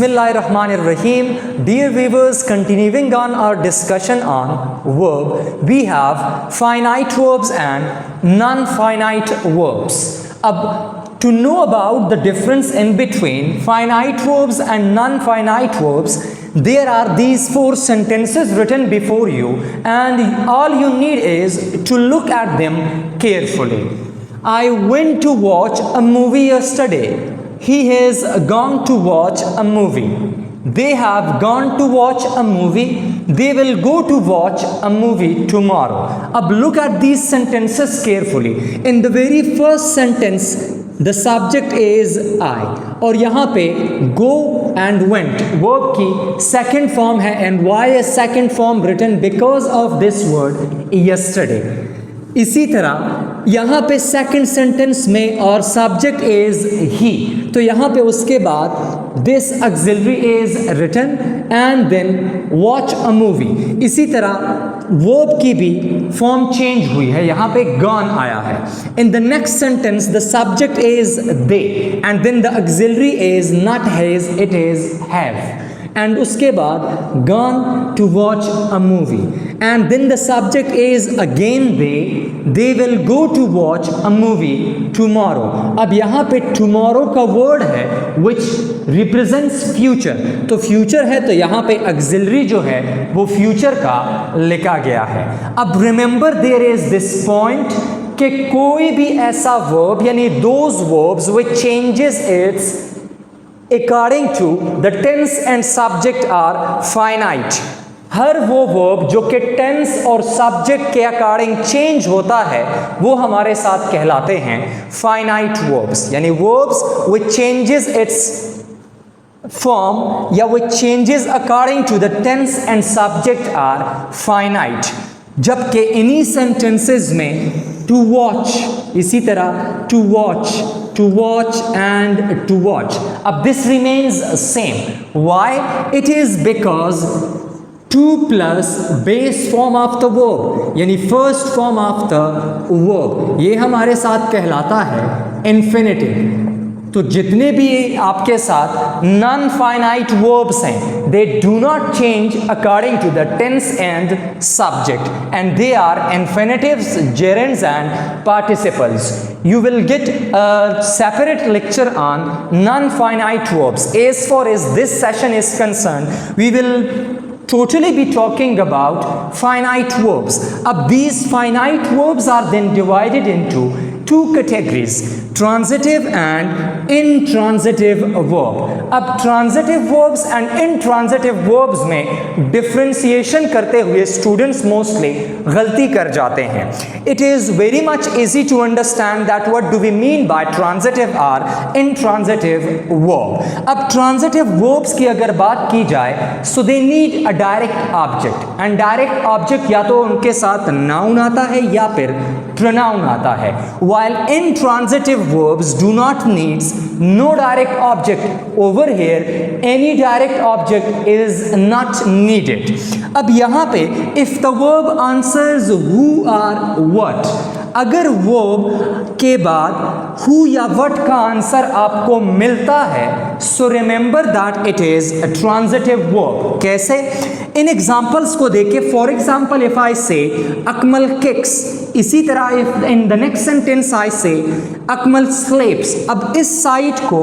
Bismillahirrahmanirrahim. Dear viewers, continuing on our discussion on verb, we have finite verbs and non-finite verbs. To know about the difference in between finite verbs and non-finite verbs, there are these 4 sentences written before you, and all you need is to look at them carefully. I went to watch a movie yesterday. He has gone to watch a movie. They have gone to watch a movie. They will go to watch a movie tomorrow. Ab look at these sentences carefully. In the very first sentence, the subject is I. और यहाँ पे go and went verb की second form है. And why is second form written? Because of this word yesterday. इसी तरह यहाँ पे second sentence में और सब्जेक्ट इज ही, तो यहाँ पे उसके बाद this auxiliary is written and then watch a movie. इसी तरह वर्ब की भी फॉर्म चेंज हुई है, यहाँ पे गॉन आया है. In the next sentence the subject is they and then the auxiliary is not has, it is have. And उसके बाद gone to watch a movie and then the subject is again they will go to watch a movie tomorrow. अब यहाँ पे tomorrow का word है which represents future, तो future है तो यहाँ पे auxiliary जो है वो future का लिखा गया है. अब remember there is this point कि कोई भी ऐसा verb यानी those verbs which changes its according to the tense and subject are finite. हर वो वर्ब जो कि टेंस और सब्जेक्ट के अकॉर्डिंग चेंज होता है वो हमारे साथ कहलाते हैं फाइनाइट वर्ब्स, यानी verbs which changes its form या which changes according to the tense and subject are finite. जबकि इन्हीं सेंटेंसेस में टू वॉच, इसी तरह to watch and to watch. This remains same. Why? It is because 2 plus base form of the verb यानी first form of the verb ये हमारे साथ कहलाता है infinitive. तो जितने भी आपके साथ नॉन फाइनाइट वर्ब्स हैं they do not change according to the tense and subject and they are infinitives, gerunds and participles. You will get a separate lecture on non-finite verbs. As far as this session is concerned, we will totally be talking about finite verbs. These finite verbs are then divided into 2 categories, transitive and intransitive verb. Transitive verbs and intransitive verbs में differentiation करते हुए students mostly गलती कर जाते हैं. It is very much easy to understand that what do we mean by transitive or intransitive verb. transitive verbs की अगर बात की जाए so they need a direct object, and direct object या तो उनके साथ noun आता है या फिर pronoun आता है, while intransitive verbs do not need no direct object. Over here any direct object is not needed. अब यहाँ पे if the verb answers who or what, अगर वर्ब के बाद who या what का आंसर आपको मिलता है so remember that it is a transitive verb. कैसे? इन एग्जाम्पल्स को देखे. फॉर एग्जाम्पल इफ आई से अकमल किक्स, इसी तरह if in the next sentence I से अकमल स्लेप्स. अब इस साइड को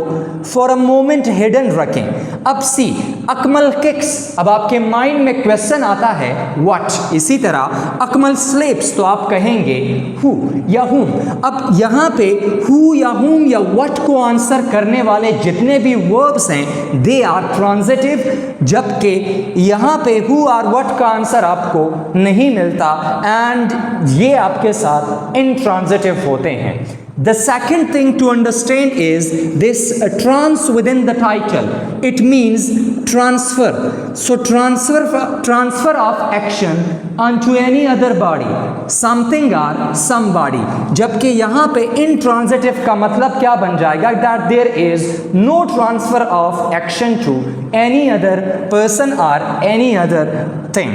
फॉर अ मोमेंट हिडन रखें. अब सी अकमल किक्स, अब आपके माइंड में क्वेश्चन आता है व्हाट. इसी तरह अकमल स्लेप्स तो आप कहेंगे हु या हुम. अब यहाँ पे हु या हुम या व्हाट को आंसर करने वाले जितने भी वर्ब्स हैं दे आर ट्रांजिटिव, जबकि यहाँ पे हु और व्हाट का आंसर आपको नहीं मिलता एंड ये आपके साथ इंट्रांजिटिव होते हैं. The second thing to understand is this trans within the title. It means transfer. So transfer of action onto any other body, something or somebody. जबकि यहाँ पे intransitive का मतलब क्या बन जाएगा? That there is no transfer of action to any other person or any other thing.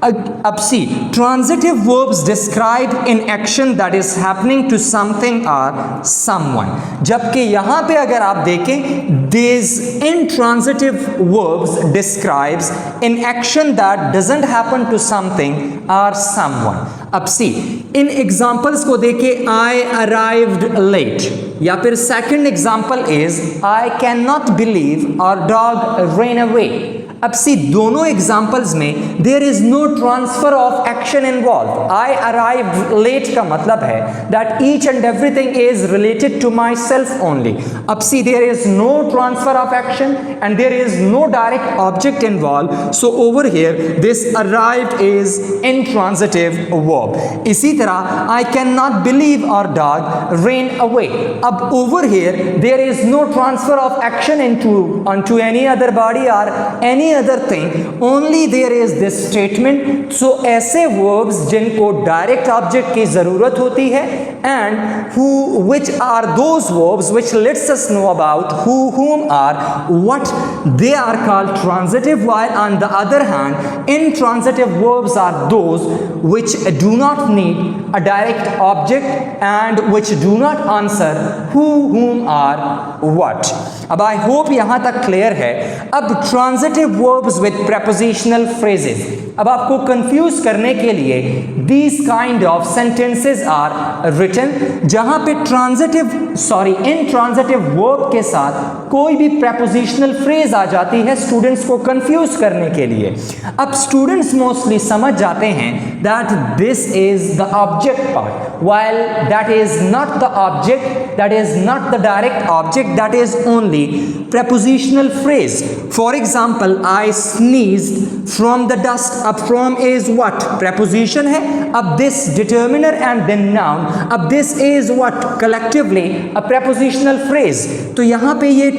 अब see, transitive verbs describe in action that is happening to something or someone. जबकि यहाँ पे अगर आप देखें these intransitive verbs describes an action that doesn't happen to something or someone. अब सी इन examples को देखे, I arrived late, या फिर second example is I cannot believe our dog ran away. अब सी दोनों एग्जाम्पल्स में there is no transfer of action involve. I arrived late का मतलब है that each and everything is related to myself only. अब see there is no transfer of action and there is no direct object involve. So over here this arrived is intransitive verb. इसी तरह I can not believe our dog ran away. अब over here there is no transfer of action onto any other body or any other thing, only there is this statement. So ऐसे verbs जिनको direct object की ज़रूरत होती है and which are those verbs which lets us know about whom or what, they are called transitive, while on the other hand intransitive verbs are those which do not need a direct object and which do not answer whom or what. अब I hope यहां तक clear है. अब transitive verbs with prepositional phrases, अब आपको confuse करने के लिए these kind of sentences are written, जहां पे इंट्रांजिटिव वर्ब के साथ कोई भी प्रेपोजिशनल फ्रेज आ जाती है स्टूडेंट्स को कंफ्यूज करने के लिए. अब स्टूडेंट्स मोस्टली समझ जाते हैं that this is the object part, while that is not the object, that is not the direct object, that is only prepositional phrase. For example, I sneezed from the dust. अब from is what? Preposition है. अब this determiner and then noun. अब this is what? Collectively a prepositional phrase. तो यहाँ पे ये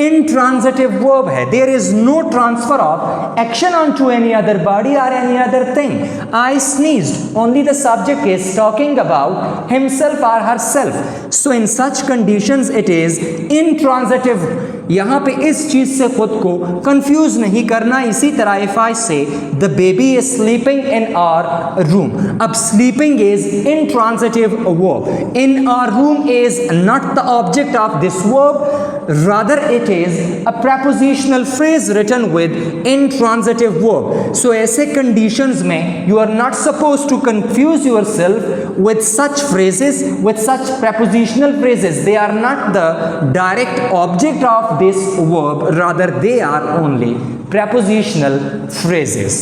intransitive verb है. There is no transfer of action onto any other body or any other thing. I sneezed. Only the subject is talking about himself or herself. So in such conditions it is intransitive. यहाँ पे इस चीज से खुद को confuse नहीं करना. इसी तरह if I say the baby is sleeping in our room, अब sleeping is intransitive verb. In our room is not the object of this verb, rather it is a prepositional phrase written with intransitive verb. So ऐसे conditions में you are not supposed to confuse yourself with such phrases, with such prepositional phrases. They are not the direct object of this verb, rather they are only prepositional phrases.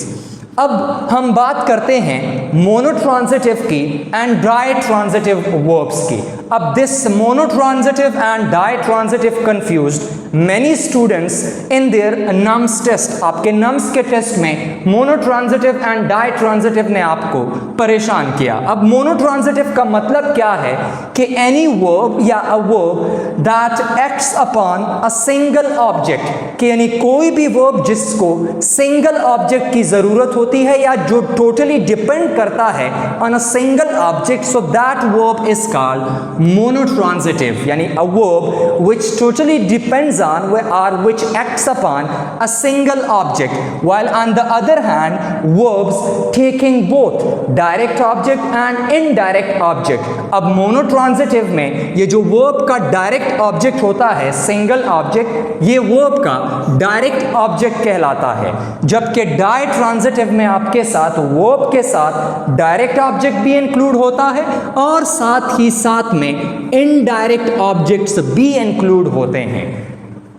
अब हम बात करते हैं monotransitive की and डायट्रांजिटिव verbs की. अब this monotransitive and ditransitive confused many students in their nums test. आपके nums के टेस्ट में मोनोट्रांजिटिव एंड डायट्रांजिटिव ने आपको परेशान किया. अब मोनोट्रांजिटिव का मतलब क्या है कि any verb या a verb that acts upon a single object, कि यानी कोई भी verb जिसको सिंगल ऑब्जेक्ट की जरूरत होती है या जो टोटली डिपेंड करता है on a single object, so that verb is called monotransitive. यानी a verb which totally depends on or which acts upon a single object, while on the other hand verbs taking both direct object and indirect object. अब monotransitive में ये जो verb का direct object होता है single object, ये verb का direct object कहलाता है. जबकि ditransitive में आपके साथ verb के साथ direct object भी include होता है और साथ ही साथ में indirect objects भी include होते हैं.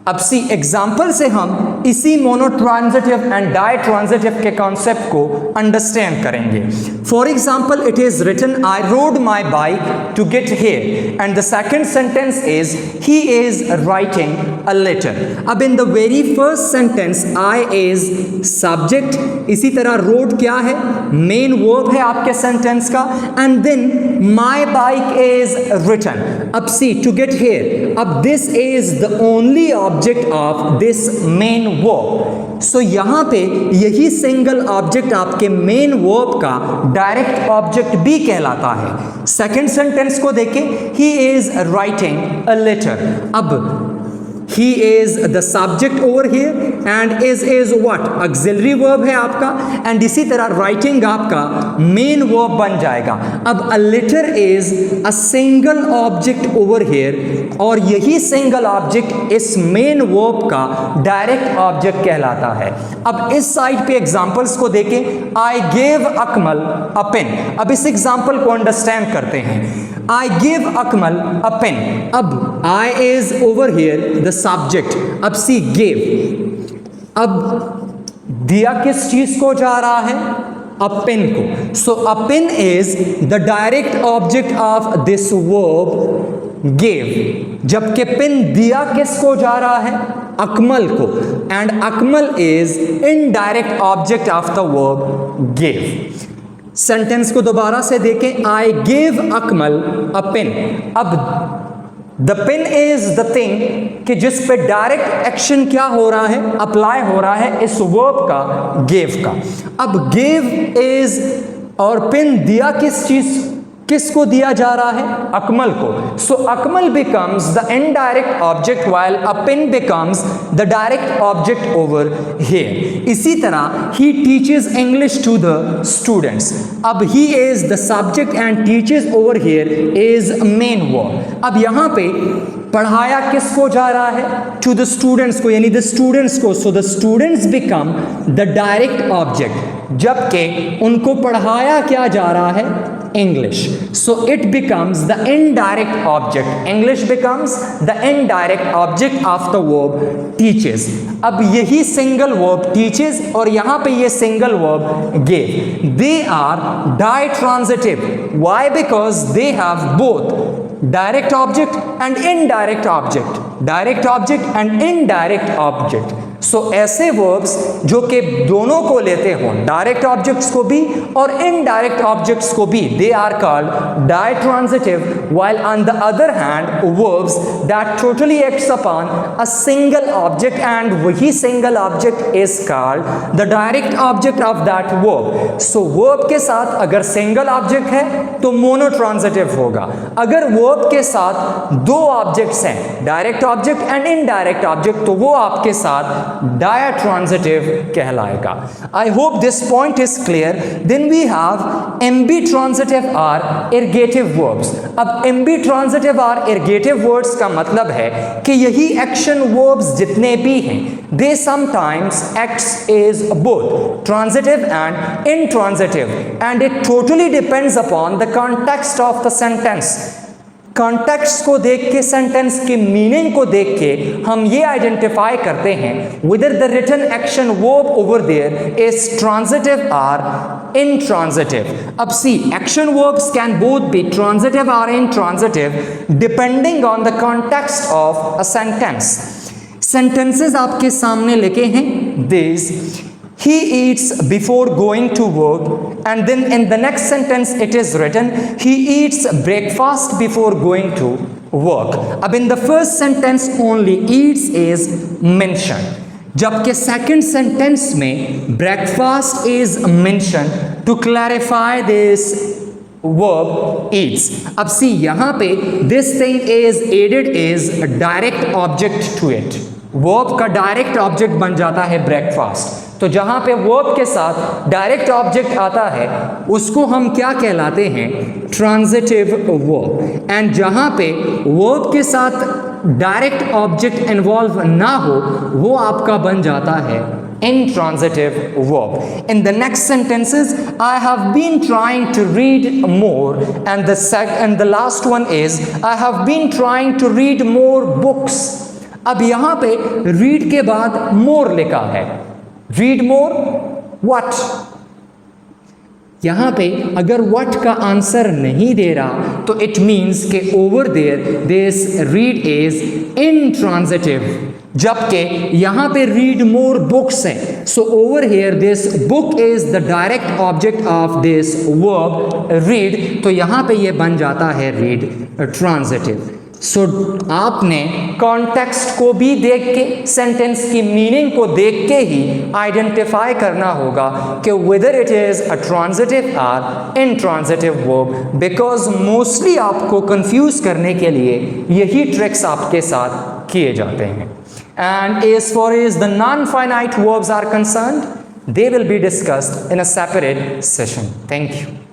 अब सी एग्जाम्पल से हम इसी मोनोट्रांजिटिव एंड डायट्रांजिटिव के कॉन्सेप्ट को अंडरस्टैंड करेंगे. For example it is written I rode my bike to get here and the second sentence is he is writing a letter. अब in the very first sentence I is subject, इसी तरह road क्या है? Main verb है आपके sentence का, and then my bike is written. अब see to get here, अब this is the only object of this main verb. So यहां पे यही सिंगल ऑब्जेक्ट आपके मेन वर्ब का डायरेक्ट ऑब्जेक्ट भी कहलाता है. सेकेंड सेंटेंस को देखें, he is writing a letter. अब he is the subject over here and is what auxiliary verb है आपका, एंड इसी तरह राइटिंग आपका मेन वर्ब बन जाएगा। अब a letter is a single object over here, और यही सिंगल ऑब्जेक्ट इस मेन वर्ब का डायरेक्ट ऑब्जेक्ट कहलाता है। अब इस साइड पे एग्जांपल्स को देखें। I give Akmal a pen. अब इस एग्जांपल को अंडरस्टैंड करते हैं। I give Akmal a pen. अब I is over here the subject. अब see give. अब दिया किस चीज को जा रहा है? A pen को. So a pen is the direct object of this verb give. जबकि पेन दिया किसको जा रहा है? अकमल को. And Akmal is indirect object of the verb give. Sentence को दोबारा से देखें। I give Akmal a pen. अब the pen is the thing कि जिस पे डायरेक्ट एक्शन क्या हो रहा है? अप्लाई हो रहा है इस वर्ब का, गिव का। अब गिव इज और पेन दिया किस चीज, किसको दिया जा रहा है? अकमल को। So Akmal becomes the indirect object while a pen becomes the direct object over here. इसी तरह he teaches English to the students. अब he is the subject and teaches over here is main verb. अब यहां पे पढ़ाया किसको जा रहा है? टू द स्टूडेंट्स को, यानी द स्टूडेंट्स को। So the students become the direct object, जबकि उनको पढ़ाया क्या जा रहा है? English. So it becomes the indirect object. English becomes the indirect object of the verb teaches. अब यही single verb teaches और यहाँ पे ये single verb gave. They are ditransitive. Why? Because they have both direct object and indirect object. Direct object and indirect object. सो ऐसे verbs जो कि दोनों को लेते हों, डायरेक्ट ऑब्जेक्ट्स को भी और इनडायरेक्ट ऑब्जेक्ट्स को भी, they are called ditransitive, while on the other hand verbs that totally acts upon a single object and वही single object is called the direct object of that verb. So verb के साथ अगर single object है तो monotransitive होगा। अगर verb के साथ दो ऑब्जेक्ट्स हैं, direct object and indirect object, तो वो आपके साथ diatransitive कहलाएगा। I hope this point is clear. Then we have ambitransitive or ergative verbs. अब ambitransitive और ergative words का मतलब है कि यही action verbs जितने भी हैं, they sometimes acts as both transitive and intransitive, and it totally depends upon the context of the sentence. Context को देख के, सेंटेंस की मीनिंग को देख के हम ये आइडेंटिफाई करते हैं whether the written action verb over there is transitive or intransitive. अब see, action verbs can both be transitive or intransitive depending on the context of a sentence. Sentences आपके सामने लिखे हैं this. He eats before going to work, and then in the next sentence it is written he eats breakfast before going to work. अब in the first sentence only eats is mentioned, जबकि second sentence में breakfast is mentioned to clarify this verb eats. अब see, यहाँ पे this thing is added is a direct object to it. verb का direct object बन जाता है breakfast. तो जहां पे वर्ब के साथ डायरेक्ट ऑब्जेक्ट आता है उसको हम क्या कहलाते हैं? Transitive verb. एंड जहां पे वर्ब के साथ डायरेक्ट ऑब्जेक्ट इन्वॉल्व ना हो वो आपका बन जाता है intransitive verb. In the next sentences, I have been trying to read more, and the last one is I have been trying to read more books. अब यहां पे read के बाद more लिखा है। Read more what? यहां पे अगर व्हाट का आंसर नहीं दे रहा तो इट मीन्स के over there this read is intransitive, जबकि यहां पे रीड मोर बुक्स है। So over here this book is the direct object of this verb read, तो यहां पे ये बन जाता है रीड ट्रांजिटिव। सो आपने कॉन्टेक्स्ट को भी देख के, सेंटेंस की मीनिंग को देख के ही आइडेंटिफाई करना होगा कि whether it is a transitive और इनट्रांजिटिव वर्ब, बिकॉज मोस्टली आपको कंफ्यूज करने के लिए यही ट्रिक्स आपके साथ किए जाते हैं। And as far as the non-finite verbs are concerned, they will be discussed in a separate session. Thank you.